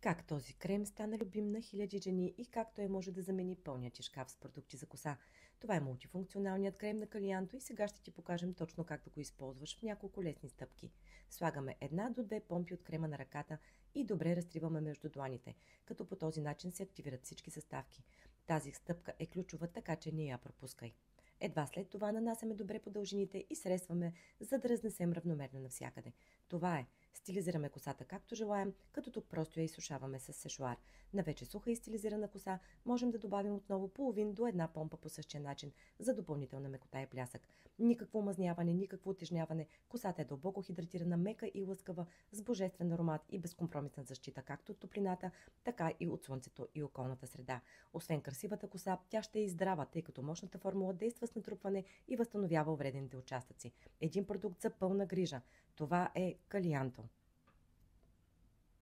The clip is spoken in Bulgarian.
Как този крем стана любим на хиляди жени и как той може да замени пълния ти шкаф с продукти за коса. Това е мултифункционалният крем на Калианто и сега ще ти покажем точно как да го използваш в няколко лесни стъпки. Слагаме една до две помпи от крема на ръката и добре разтриваме между дланите, като по този начин се активират всички съставки. Тази стъпка е ключова, така че не я пропускай. Едва след това нанасяме добре по дължините и средстваме, за да разнесем равномерно навсякъде. Това е. Стилизираме косата както желаем, като тук просто я изсушаваме с сешуар. На вече суха и стилизирана коса можем да добавим отново половин до една помпа по същия начин за допълнителна мекота и блясък. Никакво омазняване, никакво утежняване. Косата е дълбоко хидратирана, мека и лъскава, с божествен аромат и безкомпромисна защита както от топлината, така и от слънцето и околната среда. Освен красивата коса, тя ще е и здрава, тъй като мощната формула действа с натрупване и възстановява увредените участъци. Един продукт за пълна грижа. Това е Калианто.